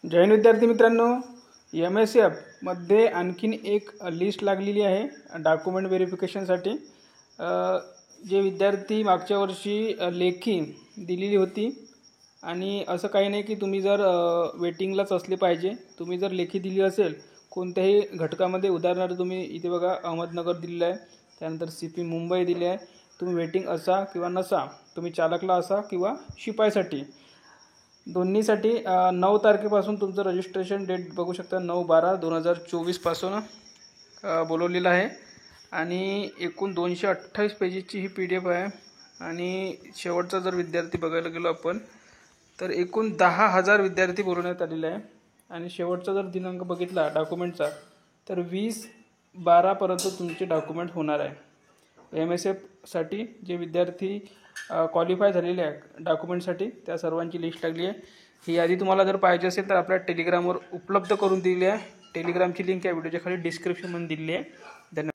जैन विद्यार्थी मित्रांनो, MSF मध्ये आणखीन एक लिस्ट लागलेली आहे डॉक्युमेंट व्हेरिफिकेशनसाठी। जे विद्यार्थी मागच्या वर्षी लेखी दिलेली होती आणि असं काही नाही की तुम्ही जर वेटिंगलाच असले पाहिजे। तुम्ही जर लेखी दिली असेल कोणत्याही घटकामध्ये, उदाहरणार्थ तुम्ही इथे बघा अहमदनगर दिलेलं आहे, त्यानंतर CP मुंबई दिले आहे, तुम्ही वेटिंग असा किंवा नसा, तुम्ही चालकला असा किंवा शिपाईसाठी, दोन्हीसाठी 9 तारखेपासून तुमचं रजिस्ट्रेशन डेट बघू शकता। 9/12/2024 पासून बोलवलेलं आहे आणि एकूण 228 पेजेसची ही PDF आहे। आणि शेवटचा जर विद्यार्थी बघायला गेलो आपण तर एकूण 10,000 विद्यार्थी बोलवण्यात आलेले आहे। आणि शेवटचा जर दिनांक बघितला डॉक्युमेंटचा तर 20/12 पर्यंत तुमचे डॉक्युमेंट होणार आहे। MSF साठी जे विद्यार्थी क्वालिफाय झालेले आहे डॉक्युमेंटसाठी त्या सर्वांची लिस्ट लागली आहे। ही यादी तुम्हाला जर पाहिजे असेल तर आपल्या टेलिग्रामवर उपलब्ध करून दिली आहे। टेलिग्रामची लिंक या व्हिडिओच्या खाली डिस्क्रिप्शनमध्ये दिली आहे। धन्यवाद।